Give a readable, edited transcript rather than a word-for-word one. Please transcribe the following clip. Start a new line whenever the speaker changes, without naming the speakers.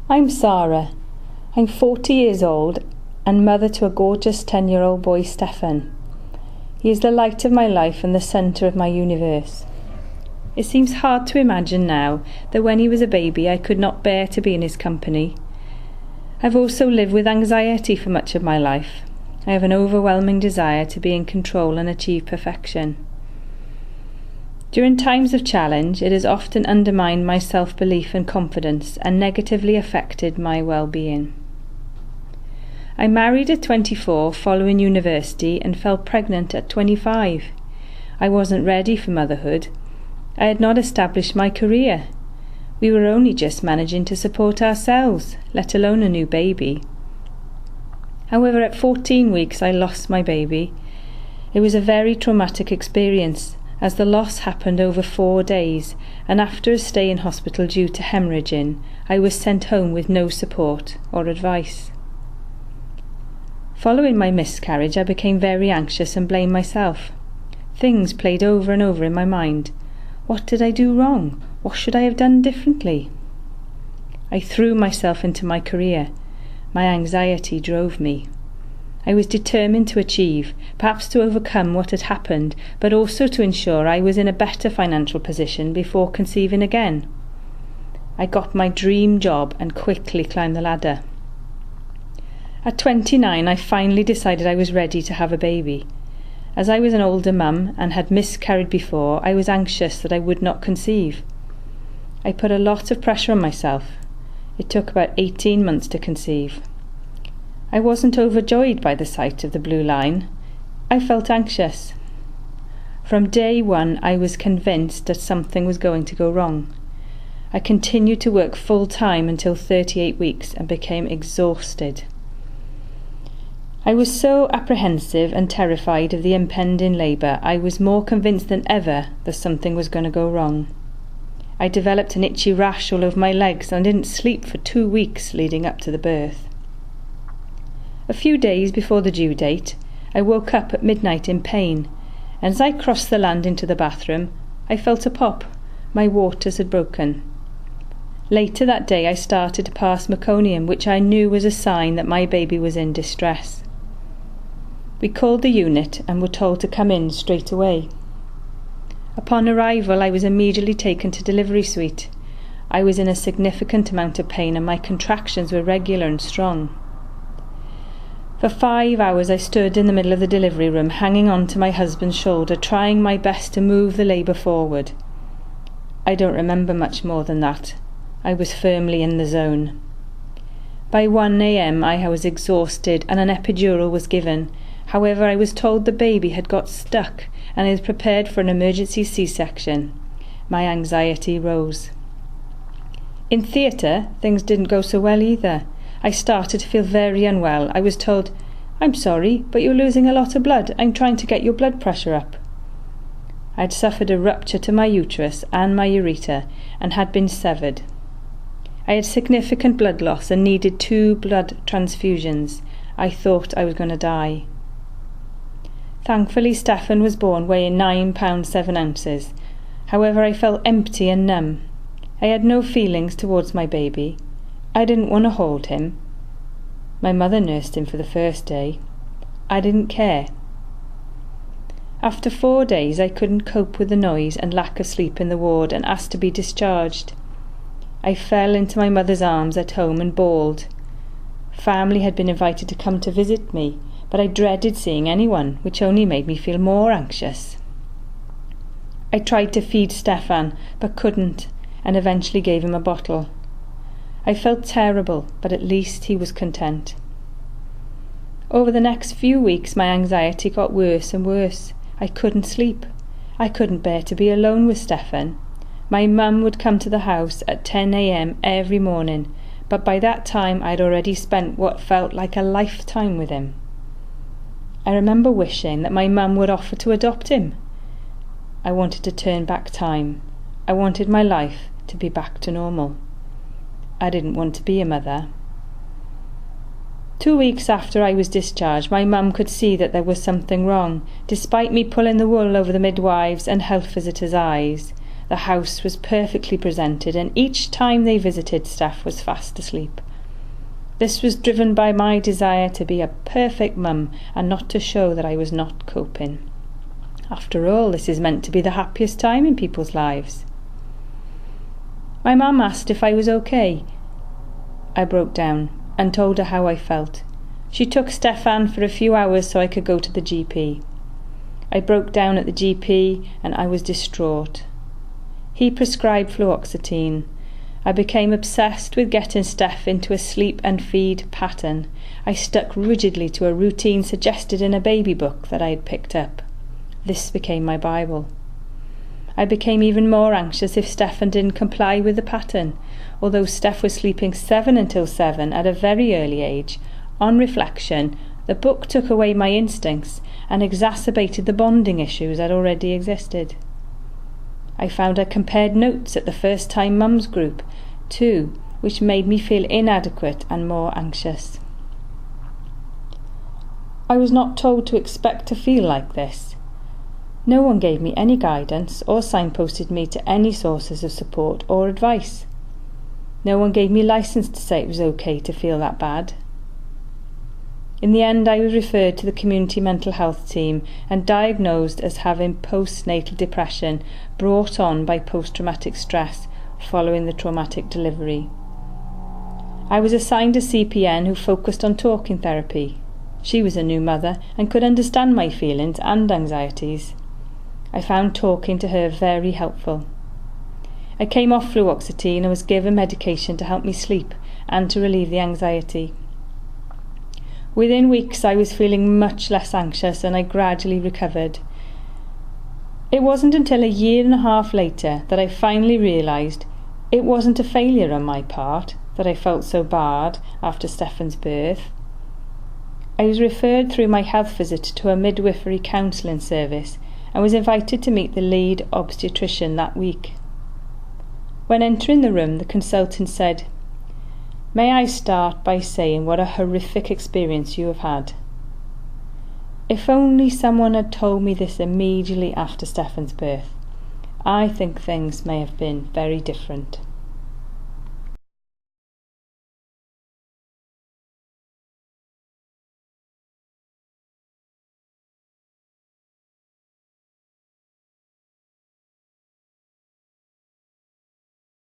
I'm Sara. I'm 40 years old and mother to a gorgeous 10-year-old boy, Stefan. He is the light of my life and the centre of my universe. It seems hard to imagine now that when he was a baby I could not bear to be in his company. I've also lived with anxiety for much of my life. I have an overwhelming desire to be in control and achieve perfection. During times of challenge, it has often undermined my self-belief and confidence and negatively affected my well-being. I married at 24 following university and fell pregnant at 25. I wasn't ready for motherhood. I had not established my career. We were only just managing to support ourselves, let alone a new baby. However, at 14 weeks I lost my baby. It was a very traumatic experience, as the loss happened over 4 days, and after a stay in hospital due to hemorrhaging, I was sent home with no support or advice. Following my miscarriage, I became very anxious and blamed myself. Things played over and over in my mind. What did I do wrong? What should I have done differently? I threw myself into my career. My anxiety drove me. I was determined to achieve, perhaps to overcome what had happened, but also to ensure I was in a better financial position before conceiving again. I got my dream job and quickly climbed the ladder. At 29, I finally decided I was ready to have a baby. As I was an older mum and had miscarried before, I was anxious that I would not conceive. I put a lot of pressure on myself. It took about 18 months to conceive. I wasn't overjoyed by the sight of the blue line. I felt anxious. From day one, I was convinced that something was going to go wrong. I continued to work full-time until 38 weeks and became exhausted. I was so apprehensive and terrified of the impending labour, I was more convinced than ever that something was going to go wrong. I developed an itchy rash all over my legs and didn't sleep for 2 weeks leading up to the birth. A few days before the due date, I woke up at midnight in pain, and as I crossed the land into the bathroom, I felt a pop. My waters had broken. Later that day I started to pass meconium, which I knew was a sign that my baby was in distress. We called the unit and were told to come in straight away. Upon arrival, I was immediately taken to delivery suite. I was in a significant amount of pain and my contractions were regular and strong. For 5 hours I stood in the middle of the delivery room, hanging on to my husband's shoulder, trying my best to move the labour forward. I don't remember much more than that. I was firmly in the zone. By 1 a.m. I was exhausted and an epidural was given. However, I was told the baby had got stuck and I was prepared for an emergency C-section. My anxiety rose. In theatre, things didn't go so well either. I started to feel very unwell. I was told, "I'm sorry, but you're losing a lot of blood. I'm trying to get your blood pressure up." I had suffered a rupture to my uterus and my ureter and had been severed. I had significant blood loss and needed 2 blood transfusions. I thought I was going to die. Thankfully, Stefan was born weighing 9 pounds 7 ounces. However, I felt empty and numb. I had no feelings towards my baby. I didn't want to hold him. My mother nursed him for the first day. I didn't care. After 4 days, I couldn't cope with the noise and lack of sleep in the ward and asked to be discharged. I fell into my mother's arms at home and bawled. Family had been invited to come to visit me, but I dreaded seeing anyone, which only made me feel more anxious. I tried to feed Stefan, but couldn't, and eventually gave him a bottle. I felt terrible, but at least he was content. Over the next few weeks, my anxiety got worse and worse. I couldn't sleep. I couldn't bear to be alone with Stefan. My mum would come to the house at 10 a.m. every morning, but by that time I'd already spent what felt like a lifetime with him. I remember wishing that my mum would offer to adopt him. I wanted to turn back time. I wanted my life to be back to normal. I didn't want to be a mother. 2 weeks after I was discharged, my mum could see that there was something wrong, despite me pulling the wool over the midwives' and health visitors' eyes. The house was perfectly presented, and each time they visited, Steph was fast asleep. This was driven by my desire to be a perfect mum and not to show that I was not coping. After all, this is meant to be the happiest time in people's lives. My mum asked if I was okay. I broke down and told her how I felt. She took Stefan for a few hours so I could go to the GP. I broke down at the GP and I was distraught. He prescribed fluoxetine. I became obsessed with getting Steph into a sleep and feed pattern. I stuck rigidly to a routine suggested in a baby book that I had picked up. This became my Bible. I became even more anxious if Stefan didn't comply with the pattern. Although Steph was sleeping 7 until 7 at a very early age, on reflection, the book took away my instincts and exacerbated the bonding issues that already existed. I found I compared notes at the first-time mums group too, which made me feel inadequate and more anxious. I was not told to expect to feel like this. No one gave me any guidance or signposted me to any sources of support or advice. No one gave me license to say it was okay to feel that bad. In the end, I was referred to the community mental health team and diagnosed as having postnatal depression brought on by post-traumatic stress following the traumatic delivery. I was assigned a CPN who focused on talking therapy. She was a new mother and could understand my feelings and anxieties. I found talking to her very helpful. I came off fluoxetine and was given medication to help me sleep and to relieve the anxiety. Within weeks I was feeling much less anxious and I gradually recovered. It wasn't until a year and a half later that I finally realised it wasn't a failure on my part that I felt so bad after Stefan's birth. I was referred through my health visit to a midwifery counselling service and was invited to meet the lead obstetrician that week. When entering the room, the consultant said, "May I start by saying what a horrific experience you have had? If only someone had told me this immediately after Stefan's birth, I think things may have been very different."